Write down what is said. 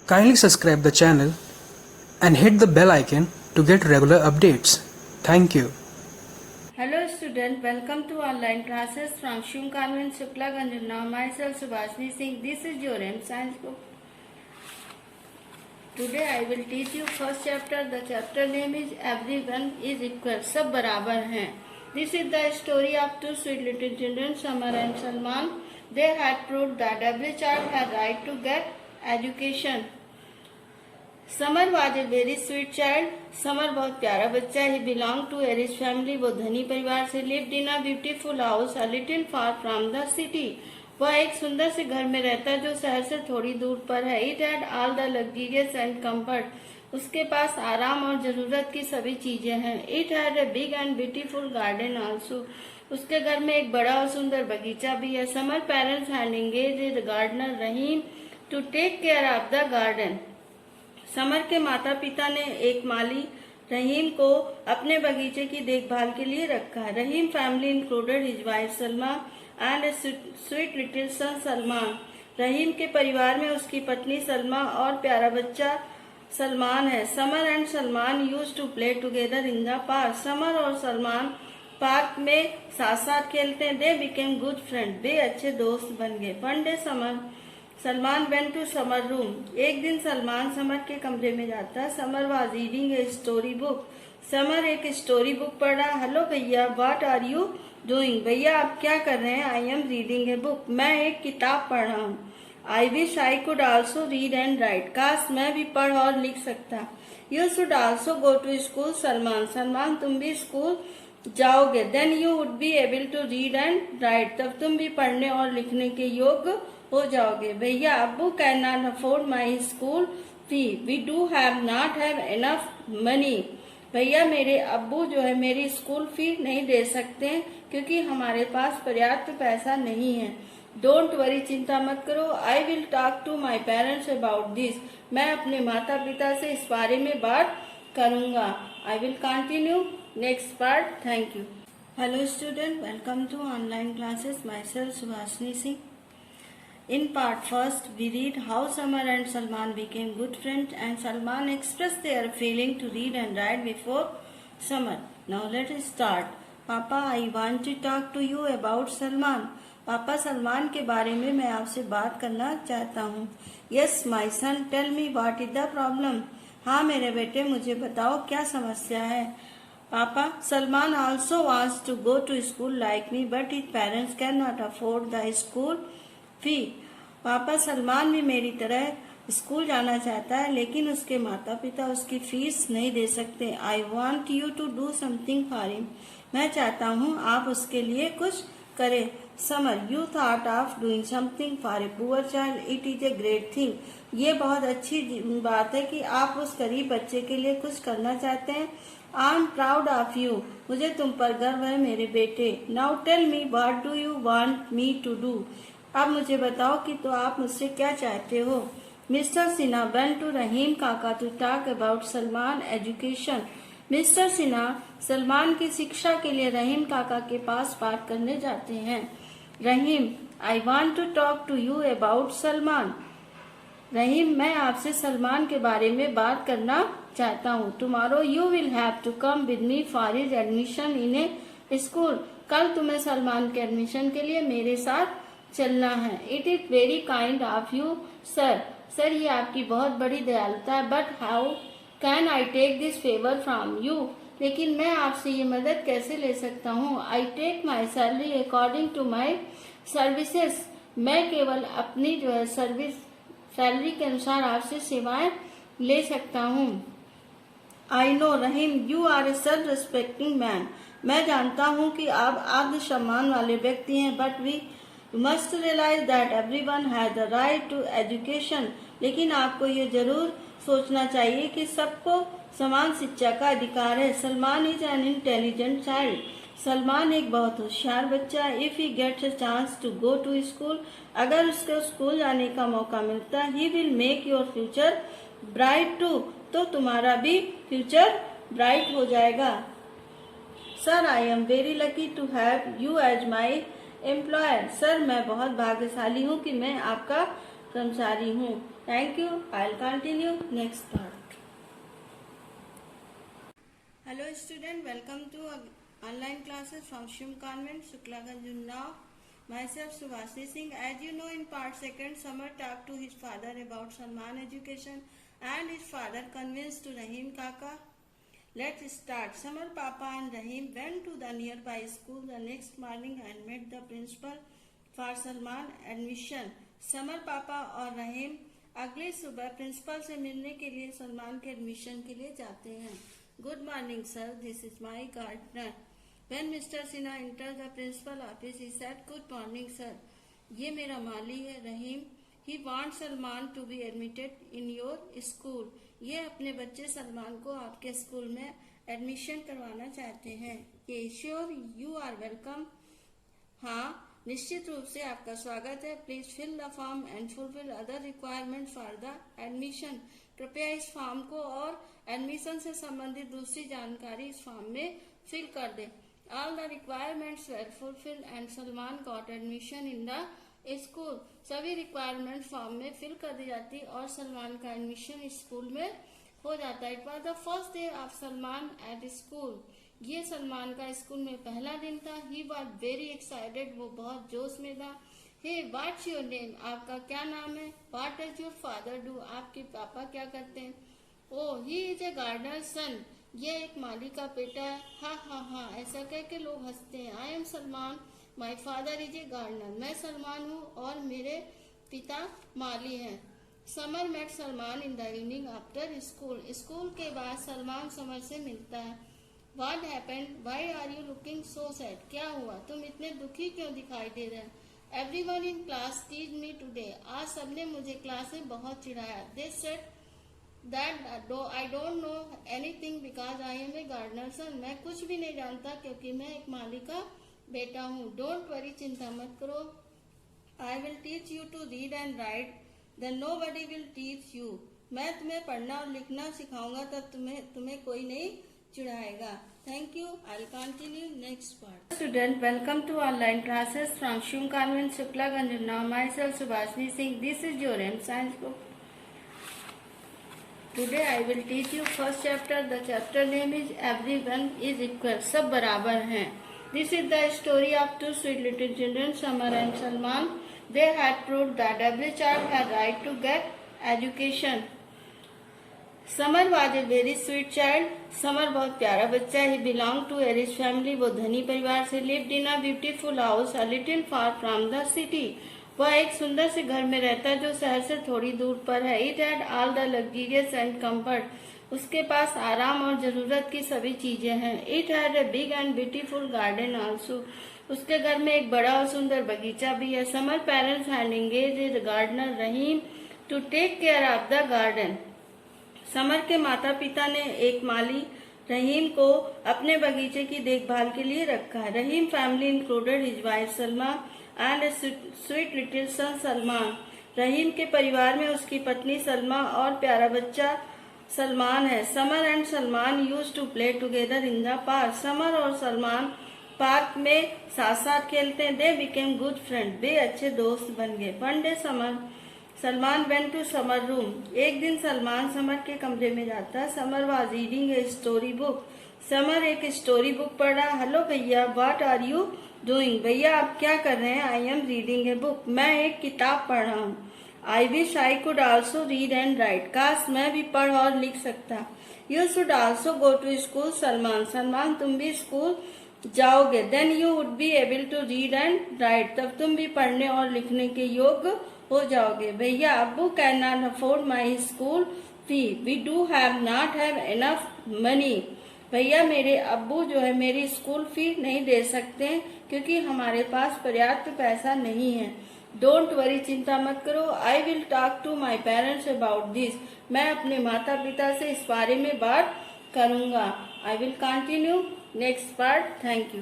Kindly subscribe the channel and hit the bell icon to get regular updates. Thank you. Hello student, welcome to online classes from Shum Convent Shukla Ganjana. Myself Subhashini Singh. This is your M Science book. Today I will teach you first chapter. The chapter name is Everyone is Equal. सब बराबर हैं. This is the story of two sweet little children, Samar and Salman. They had proved that every child had right to get education. Samar was a very sweet child. Samar बहुत प्यारा बच्चा. He belong to a rich family. वो धनी परिवार से. Lived in a beautiful house a little far from the city. वह एक सुंदर से घर में रहता जो शहर से थोड़ी दूर पर है. It had all the luxurious and comfort. उसके पास आराम और जरूरत की सभी चीजें हैं. It had a big and beautiful garden also. उसके घर में एक बड़ा और सुंदर बगीचा भी है. Samar parents had engaged gardener Rahim to take care of the garden. Samar के माता पिता ने एक माली रहीम को अपने बगीचे की देखभाल के लिए रखा है. Rahim family included his wife Salma and a sweet little son Salman. Rahim के परिवार में उसकी पत्नी सलमा और प्यारा बच्चा सलमान है. Samar and Salman used to play together in the park. Samar और सलमान पार्क में साथ साथ खेलते हैं. They became good friend. वे अच्छे दोस्त बन गए. One day Salman went to Samar room. एक दिन सलमान समर के कमरे में जाता है. Samar was reading a story book. Samar एक स्टोरी बुक पढ़ रहा. हेलो भैया, व्हाट आर यू डूइंग. भैया आप क्या कर रहे हैं. I am reading a book. मैं एक किताब पढ़ रहा हूँ. I wish I could also read and write. काश मैं भी पढ़ और लिख सकता. You should also go to school. Salman तुम भी स्कूल जाओगे. Then you would be able to read and write. तब तुम भी पढ़ने और लिखने के योग्य हो जाओगे. भैया अब्बू can not afford my school fee. We do have not have enough money. भैया मेरे अब्बू जो है मेरी स्कूल फी नहीं दे सकते हैं क्योंकि हमारे पास पर्याप्त पैसा नहीं है. डोंट वरी, चिंता मत करो. I will talk to my parents about this. मैं अपने माता पिता से इस बारे में बात करूंगा. I will continue next part. Thank you. Hello student, welcome to online classes. Myself Subhashini Singh. In part first, we read how Samar and Salman became good friends and Salman expressed their feeling to read and write before Samar. Now let us start. Papa, I want to talk to you about Salman. पापा सलमान के बारे में मैं आपसे बात करना चाहता हूँ. Yes, my son, tell me what is the problem. हाँ मेरे बेटे, मुझे बताओ क्या समस्या है. पापा, Salman also wants to go to school like me, but his parents cannot afford the school फी. पापा, सलमान भी मेरी तरह स्कूल जाना चाहता है लेकिन उसके माता पिता उसकी फीस नहीं दे सकते. I want you to do something for him. मैं चाहता हूँ आप उसके लिए कुछ करें. Samar, you thought of doing something for a poor child. It is a great thing. ये बहुत अच्छी बात है कि आप उस गरीब बच्चे के लिए कुछ करना चाहते हैं. I am proud of you. मुझे तुम पर गर्व है मेरे बेटे. Now tell me what do you want me to do. अब मुझे बताओ कि तो आप मुझसे क्या चाहते हो. Mister Sinha went to Rahim kaka to talk about Salman education. Mister Sinha Salman की शिक्षा के लिए रहीम काका के पास बात करने जाते हैं. Rahim, I want to talk to you about Salman. Rahim, मैं आपसे सलमान के बारे में बात करना चाहता हूँ. Tomorrow you will have to come with me for his admission in a school. कल तुम्हें सलमान के एडमिशन के लिए मेरे साथ चलना है. It is very kind of you sir. Sir ये आपकी बहुत बड़ी दयालुता है. But how can I take this favour from you. लेकिन मैं आपसे ये मदद कैसे ले सकता हूँ. I take my salary according to my services. मैं केवल अपनी जो है सैलरी के अनुसार आपसे सेवाएं ले सकता हूँ. I know Rahim, you are a self respecting man. मैं जानता हूँ कि आप आत्मसम्मान वाले व्यक्ति हैं. But we must realize that everyone has the right to education. लेकिन आपको ये जरूर सोचना चाहिए कि सबको समान शिक्षा का अधिकार है. Salman is an intelligent child. Salman एक बहुत होशियार बच्चा है. If he gets a chance to go to school. अगर उसको स्कूल जाने का मौका मिलता है, he will make your future bright too. तो तुम्हारा भी फ्यूचर ब्राइट हो जाएगा. Sir, I am very lucky to have you as my employer. Sir मैं बहुत भाग्यशाली हूँ कि मैं आपका कर्मचारी हूँ. Thank you. I'll continue next part. Hello student, welcome to online classes from Shum Convent, Suklaganj, Unnao. Myself Subhashni Singh. As you know, in part second, Samar talked to his father about Salman education and his father convinced to Rahim Kaka. Let's start. Samar Papa and Rahim went to the nearby school the next morning and met the principal for Salman admission. Summer पापा और रहीम अगली सुबह principal से मिलने के लिए सलमान के admission के लिए जाते हैं. Good morning sir, this is my gardener. When mister Sinha enter the principal office he said good morning sir. ये मेरा माली है Rahim. He want Salman to be admitted in your school. ये अपने बच्चे सलमान को आपके स्कूल में एडमिशन करवाना चाहते हैं. ये श्योर यू आर वेलकम. हाँ, निश्चित रूप से आपका स्वागत है. Please fill the form and fulfil other requirement for the admission. कृपया इस फॉर्म को और एडमिशन से संबंधित दूसरी जानकारी इस फॉर्म में फिल कर दें. All the requirements were fulfil and Salman got admission in the school. सभी रिक्वायरमेंट फॉर्म में फिल कर दी जाती और सलमान का एडमिशन स्कूल में हो जाता है. It was the first day of Salman at school. ये सलमान का स्कूल में पहला दिन था. He was very excited. वो बहुत जोश में था. Hey what's your name. आपका क्या नाम है. What does your father do. आपके पापा क्या करते हैं. Oh he is a gardener son. ये एक माली का बेटा है. हाँ हाँ हाँ, ऐसा कह के लोग हंसते हैं. I am Salman, my father is a gardener. मैं सलमान हूँ और मेरे पिता माली हैं. Samar met Salman in the evening after school. School के बाद सलमान समर से मिलता है. What happened? Why are you looking so sad? क्या हुआ, तुम इतने दुखी क्यों दिखाई दे रहे हैं. Everyone in class teased me today. आज सबने मुझे क्लास में बहुत चिढ़ाया. They said that I don't know anything because I am a gardener son. मैं कुछ भी नहीं जानता क्योंकि मैं एक माली का बेटा हूँ. Don't worry, चिंता मत करो. I will teach you to read and write. Then nobody will teach you. मैं तुम्हें पढ़ना और लिखना सिखाऊंगा, तब तुम्हें कोई नहीं चिढ़ाएगा. Thank you. I'll continue next part. Student, welcome to online classes from Shum Convent, Suklaganj, Unnao. Myself Subhashni Singh. This is your M Science book. Today I will teach you first chapter. The chapter name is Everyone is Equal. सब बराबर हैं. This is the story of two sweet little children, Samar and Salman. They had proved that every child had right to get education. Samar was a very sweet child. Samar बहुत प्यारा बच्चा. He belong to a rich family. वो धनी परिवार से. Lived in a beautiful house a little far from the city. वह एक सुंदर से घर में रहता है जो शहर से थोड़ी दूर पर है. It had all the luxurious and comfort. उसके पास आराम और जरूरत की सभी चीजें हैं. It had a big and beautiful garden also. उसके घर में एक बड़ा और सुंदर बगीचा भी है. Samar parents had engaged a gardener Rahim to take care of the garden. Samar के माता पिता ने एक माली रहीम को अपने बगीचे की देखभाल के लिए रखा है. Rahim family included his wife Salma and a sweet little son Salman. Rahim के परिवार में उसकी पत्नी सलमा और प्यारा बच्चा सलमान है. Samar and Salman used to play together in the park. Samar और सलमान पार्क में साथ साथ खेलते हैं. They became good friend. वे अच्छे दोस्त बन गए. One day Salman went to Samar room. एक दिन सलमान समर के कमरे में जाता है. Samar was reading a story book. Samar एक स्टोरी बुक पढ़ रहा. हेलो भैया, व्हाट आर यू डूइंग. भैया आप क्या कर रहे हैं. I am reading a book. मैं एक किताब पढ़ रहा हूँ. I wish I could also read and write. काश मैं भी पढ़ और लिख सकता. You should also go to school Salman. तुम भी स्कूल जाओगे. Then you would be able to read and write. तब तुम भी पढ़ने और लिखने के योग्य हो जाओगे. भैया अब्बू can not afford my school fee. We do have not have enough money. भैया मेरे अब्बू जो है मेरी स्कूल फी नहीं दे सकते हैं क्योंकि हमारे पास पर्याप्त पैसा नहीं है. डोंट वरी, चिंता मत करो. I will talk to my parents about this. मैं अपने माता पिता से इस बारे में बात करूंगा. I will continue next part. Thank you.